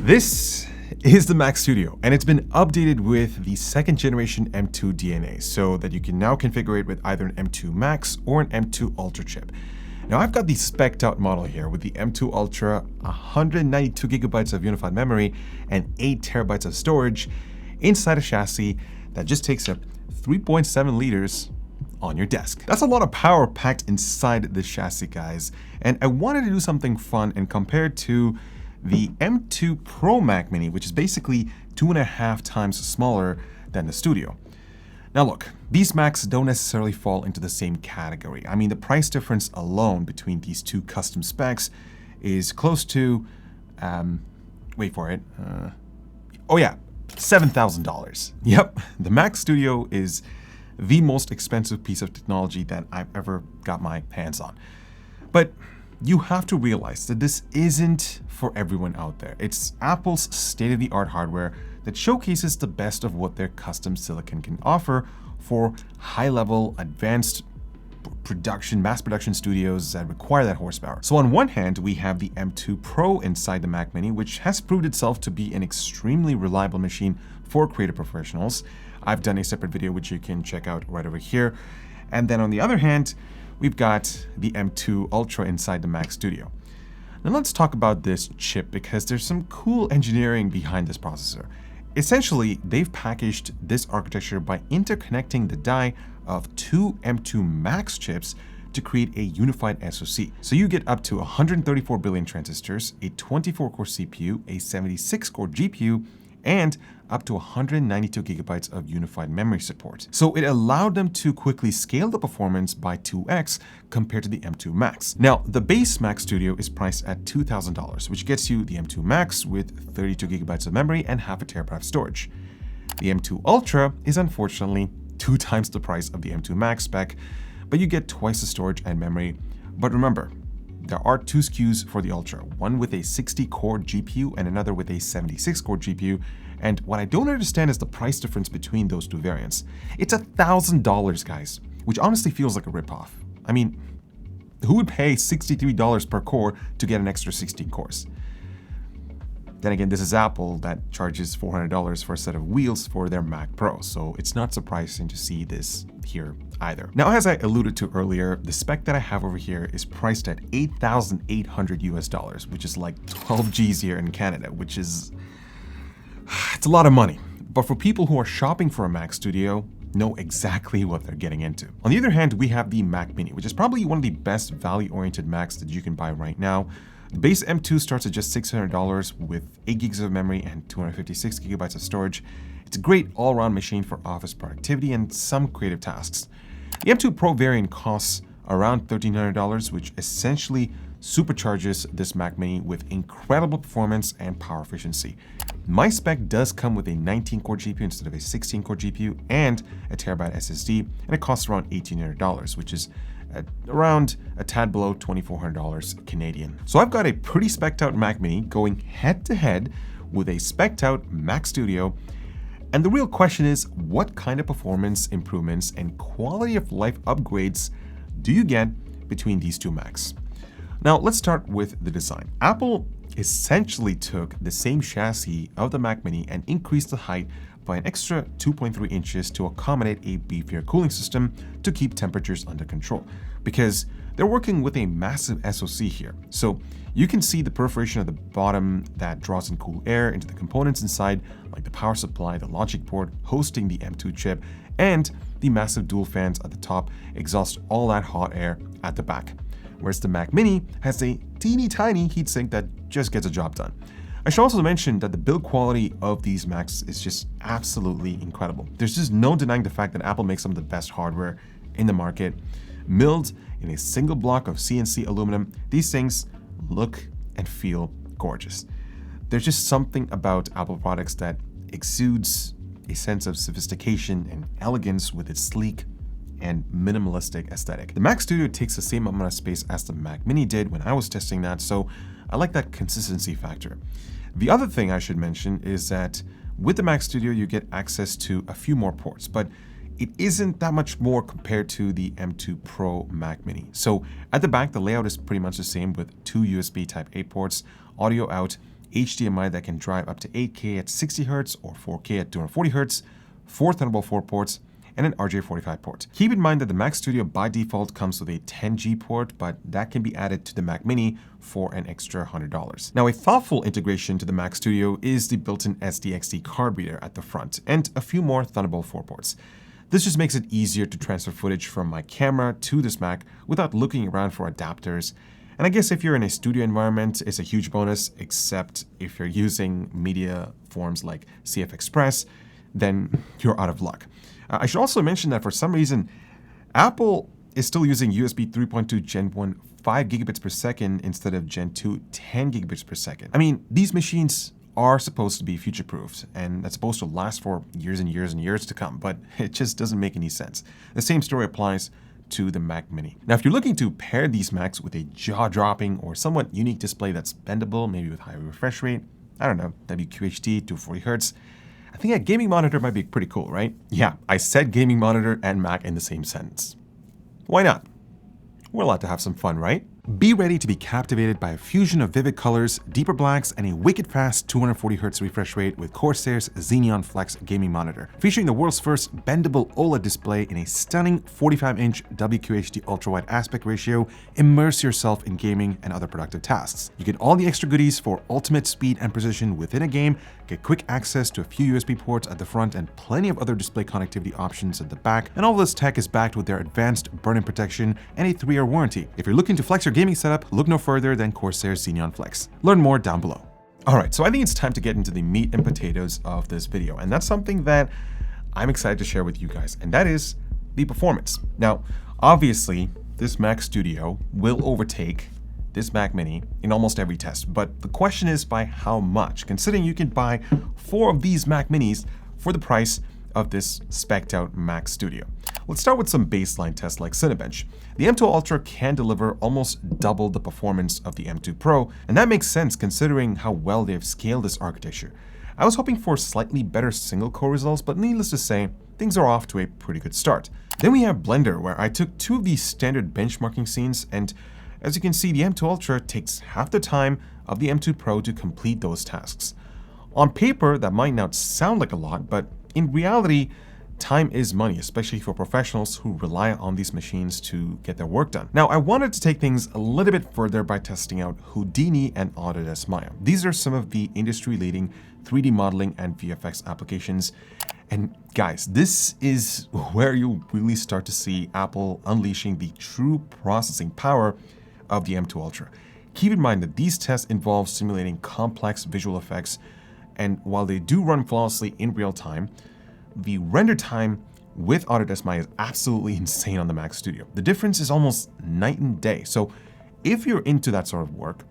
This is the Mac Studio, and it's been updated with the second generation M2 DNA so that you can now configure it with either an M2 Max or an M2 Ultra chip. Now I've got the spec'd out model here with the M2 Ultra, 192 gigabytes of unified memory and 8 terabytes of storage inside a chassis that just takes up 3.7 liters on your desk. That's a lot of power packed inside this chassis, guys. And I wanted to do something fun and compare it to the M2 Pro Mac Mini, which is basically 2.5 times smaller than the Studio. Now look, these Macs don't necessarily fall into the same category. I mean, the price difference alone between these two custom specs is close to, wait for it, $7,000. Yep, the Mac Studio is the most expensive piece of technology that I've ever got my hands on. But you have to realize that this isn't for everyone out there. It's Apple's state-of-the-art hardware that showcases the best of what their custom silicon can offer for high-level, advanced mass production studios that require that horsepower. So on one hand, we have the M2 Pro inside the Mac Mini, which has proved itself to be an extremely reliable machine for creative professionals. I've done a separate video which you can check out right over here. And then on the other hand, we've got the M2 Ultra inside the Mac Studio. Now let's talk about this chip because there's some cool engineering behind this processor. Essentially, they've packaged this architecture by interconnecting the die of two M2 Max chips to create a unified SoC. So you get up to 134 billion transistors, a 24-core CPU, a 76-core GPU, and up to 192 gigabytes of unified memory support. So it allowed them to quickly scale the performance by 2x compared to the M2 Max. Now, the base Mac Studio is priced at $2,000, which gets you the M2 Max with 32 gigabytes of memory and half a terabyte of storage. The M2 Ultra is unfortunately 2 times the price of the M2 Max spec, but you get twice the storage and memory. But remember, there are 2 SKUs for the Ultra, one with a 60-core GPU and another with a 76-core GPU. And what I don't understand is the price difference between those two variants. It's $1,000, guys, which honestly feels like a ripoff. I mean, who would pay $63 per core to get an extra 16 cores? Then again, this is Apple that charges $400 for a set of wheels for their Mac Pro, so it's not surprising to see this here either. Now, as I alluded to earlier, the spec that I have over here is priced at $8,800 US, which is like 12 G's here in Canada, which is, it's a lot of money. But for people who are shopping for a Mac Studio, know exactly what they're getting into. On the other hand, we have the Mac Mini, which is probably one of the best value-oriented Macs that you can buy right now. The base M2 starts at just $600 with 8 gigs of memory and 256 gigabytes of storage. It's a great all-around machine for office productivity and some creative tasks. The M2 Pro variant costs around $1,300, which essentially supercharges this Mac Mini with incredible performance and power efficiency. My spec does come with a 19-core GPU instead of a 16-core GPU and a terabyte SSD, and it costs around $1,800, which is around a tad below $2,400 Canadian. So I've got a pretty spec'd out Mac Mini going head to head with a spec'd out Mac Studio. And the real question is, what kind of performance improvements and quality of life upgrades do you get between these two Macs? Now let's start with the design. Apple essentially took the same chassis of the Mac Mini and increased the height by an extra 2.3 inches to accommodate a beefier cooling system to keep temperatures under control, because they're working with a massive SoC here. So you can see the perforation at the bottom that draws in cool air into the components inside, like the power supply, the logic port hosting the M2 chip, and the massive dual fans at the top exhaust all that hot air at the back. Whereas the Mac Mini has a teeny tiny heatsink that just gets a job done. I should also mention that the build quality of these Macs is just absolutely incredible. There's just no denying the fact that Apple makes some of the best hardware in the market. Milled in a single block of CNC aluminum, these things look and feel gorgeous. There's just something about Apple products that exudes a sense of sophistication and elegance with its sleek and minimalistic aesthetic. The Mac Studio takes the same amount of space as the Mac Mini did when I was testing that, so I like that consistency factor. The other thing I should mention is that with the Mac Studio, you get access to a few more ports, but it isn't that much more compared to the M2 Pro Mac Mini. So at the back, the layout is pretty much the same with 2 USB Type-A ports, audio out, HDMI that can drive up to 8K at 60 Hz or 4K at 240 Hz, 4 Thunderbolt 4 ports, and an RJ45 port. Keep in mind that the Mac Studio by default comes with a 10G port, but that can be added to the Mac Mini for an extra $100. Now, a thoughtful integration to the Mac Studio is the built-in SDXD card reader at the front and a few more Thunderbolt 4 ports. This just makes it easier to transfer footage from my camera to this Mac without looking around for adapters. And I guess if you're in a studio environment, it's a huge bonus, except if you're using media forms like CF Express, then you're out of luck. I should also mention that for some reason, Apple is still using USB 3.2 Gen 1 5 gigabits per second instead of Gen 2 10 gigabits per second. I mean, these machines are supposed to be future-proofed, and that's supposed to last for years and years and years to come, but it just doesn't make any sense. The same story applies to the Mac Mini. Now, if you're looking to pair these Macs with a jaw-dropping or somewhat unique display that's bendable, maybe with high refresh rate, I don't know, WQHD, 240 Hz, I think a gaming monitor might be pretty cool, right? Yeah, I said gaming monitor and Mac in the same sentence. Why not? We're allowed to have some fun, right? Be ready to be captivated by a fusion of vivid colors, deeper blacks, and a wicked fast 240 Hz refresh rate with Corsair's Xeneon Flex gaming monitor, featuring the world's first bendable OLED display in a stunning 45-inch WQHD ultra-wide aspect ratio. Immerse yourself in gaming and other productive tasks. You get all the extra goodies for ultimate speed and precision within a game, get quick access to a few USB ports at the front and plenty of other display connectivity options at the back, and all this tech is backed with their advanced burn-in protection and a 3-year warranty. If you're looking to flex your gaming setup, look no further than Corsair's Xeneon Flex. Learn more down below. Alright, so I think it's time to get into the meat and potatoes of this video, and that's something that I'm excited to share with you guys, and that is the performance. Now, obviously, this Mac Studio will overtake this Mac Mini in almost every test, but the question is by how much, considering you can buy 4 of these Mac Minis for the price of this spec'd out Mac Studio. Let's start with some baseline tests like Cinebench. The M2 Ultra can deliver almost double the performance of the M2 Pro, and that makes sense considering how well they've scaled this architecture. I was hoping for slightly better single-core results, but needless to say, things are off to a pretty good start. Then we have Blender, where I took 2 of these standard benchmarking scenes, and as you can see, the M2 Ultra takes half the time of the M2 Pro to complete those tasks. On paper, that might not sound like a lot, but in reality, time is money, especially for professionals who rely on these machines to get their work done. Now, I wanted to take things a little bit further by testing out Houdini and Autodesk Maya. These are some of the industry-leading 3D modeling and VFX applications. And guys, this is where you'll really start to see Apple unleashing the true processing power of the M2 Ultra. Keep in mind that these tests involve simulating complex visual effects, and while they do run flawlessly in real time, the render time with Autodesk Maya is absolutely insane on the Mac Studio. The difference is almost night and day. So if you're into that sort of work,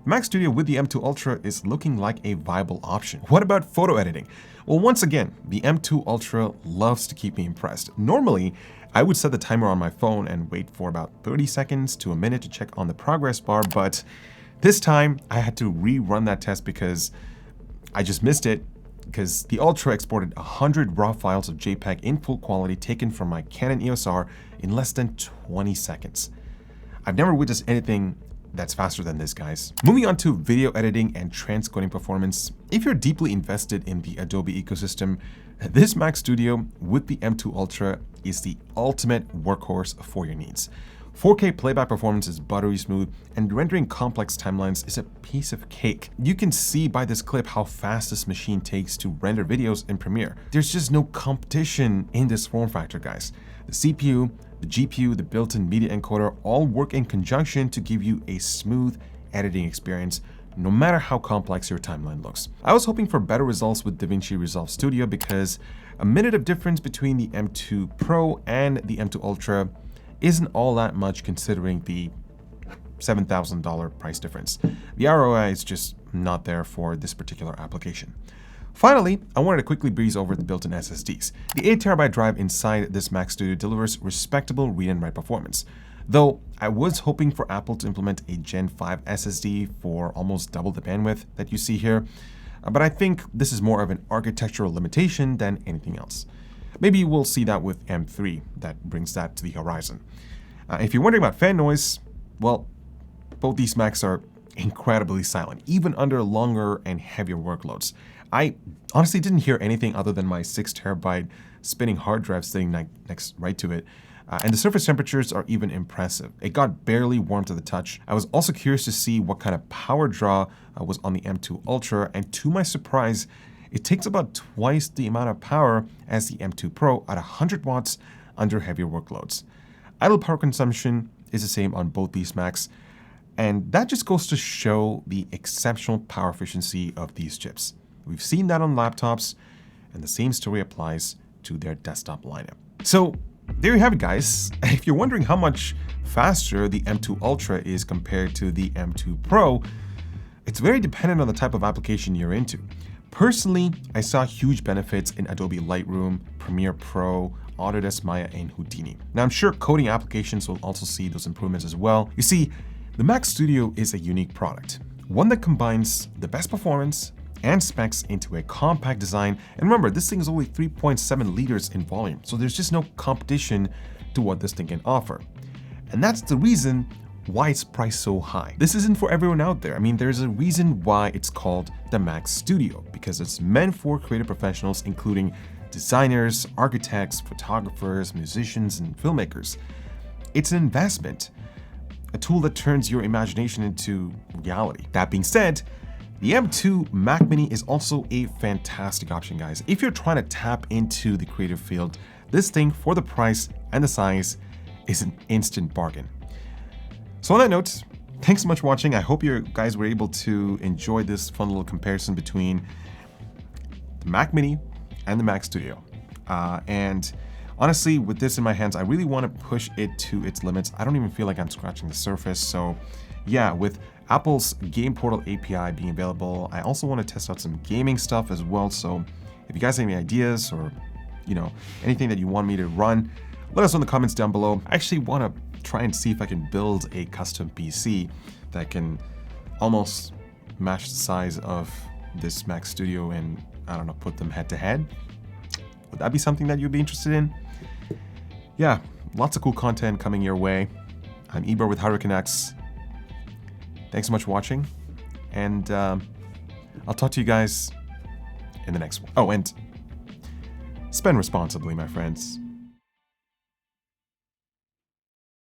Mac Studio with the M2 Ultra is looking like a viable option. What about photo editing? Well, once again, the M2 Ultra loves to keep me impressed. Normally, I would set the timer on my phone and wait for about 30 seconds to a minute to check on the progress bar, but this time I had to rerun that test because I just missed it, because the Ultra exported 100 raw files of JPEG in full quality taken from my Canon EOS R in less than 20 seconds. I've never witnessed anything that's faster than this, guys. Moving on to video editing and transcoding performance, if you're deeply invested in the Adobe ecosystem, this Mac Studio with the M2 Ultra is the ultimate workhorse for your needs. 4K playback performance is buttery smooth, and rendering complex timelines is a piece of cake. You can see by this clip how fast this machine takes to render videos in Premiere. There's just no competition in this form factor, guys. The CPU, the GPU, the built-in media encoder all work in conjunction to give you a smooth editing experience, no matter how complex your timeline looks. I was hoping for better results with DaVinci Resolve Studio because a minute of difference between the M2 Pro and the M2 Ultra isn't all that much considering the $7,000 price difference. The ROI is just not there for this particular application. Finally, I wanted to quickly breeze over the built-in SSDs. The 8TB drive inside this Mac Studio delivers respectable read and write performance, though I was hoping for Apple to implement a Gen 5 SSD for almost double the bandwidth that you see here, but I think this is more of an architectural limitation than anything else. Maybe we'll see that with M3 that brings that to the horizon. If you're wondering about fan noise, well, both these Macs are incredibly silent, even under longer and heavier workloads. I honestly didn't hear anything other than my 6 terabyte spinning hard drive sitting next right to it. And the surface temperatures are even impressive. It got barely warm to the touch. I was also curious to see what kind of power draw was on the M2 Ultra, and to my surprise, it takes about twice the amount of power as the M2 Pro at 100 watts under heavier workloads. Idle power consumption is the same on both these Macs, and that just goes to show the exceptional power efficiency of these chips. We've seen that on laptops, and the same story applies to their desktop lineup. So there you have it, guys. If you're wondering how much faster the M2 Ultra is compared to the M2 Pro, it's very dependent on the type of application you're into. Personally, I saw huge benefits in Adobe Lightroom, Premiere Pro, Autodesk Maya, and Houdini. Now, I'm sure coding applications will also see those improvements as well. You see, the Mac Studio is a unique product, one that combines the best performance and specs into a compact design. And remember, this thing is only 3.7 liters in volume, so there's just no competition to what this thing can offer. And that's the reason why it's priced so high. This isn't for everyone out there. I mean, there's a reason why it's called the Mac Studio, because it's meant for creative professionals, including designers, architects, photographers, musicians, and filmmakers. It's an investment, a tool that turns your imagination into reality. That being said, the M2 Mac Mini is also a fantastic option, guys. If you're trying to tap into the creative field, this thing, for the price and the size, is an instant bargain. So on that note, thanks so much for watching. I hope you guys were able to enjoy this fun little comparison between the Mac Mini and the Mac Studio. And honestly, with this in my hands, I really want to push it to its limits. I don't even feel like I'm scratching the surface. So yeah, with Apple's Game Portal API being available, I also want to test out some gaming stuff as well. So if you guys have any ideas or, anything that you want me to run, let us know in the comments down below. I actually want to try and see if I can build a custom PC that can almost match the size of this Mac Studio and, I don't know, put them head to head. Would that be something that you'd be interested in? Yeah, lots of cool content coming your way. I'm Ibra with hardwarecanucks. Thanks so much for watching, and I'll talk to you guys in the next one. Oh, and spend responsibly, my friends.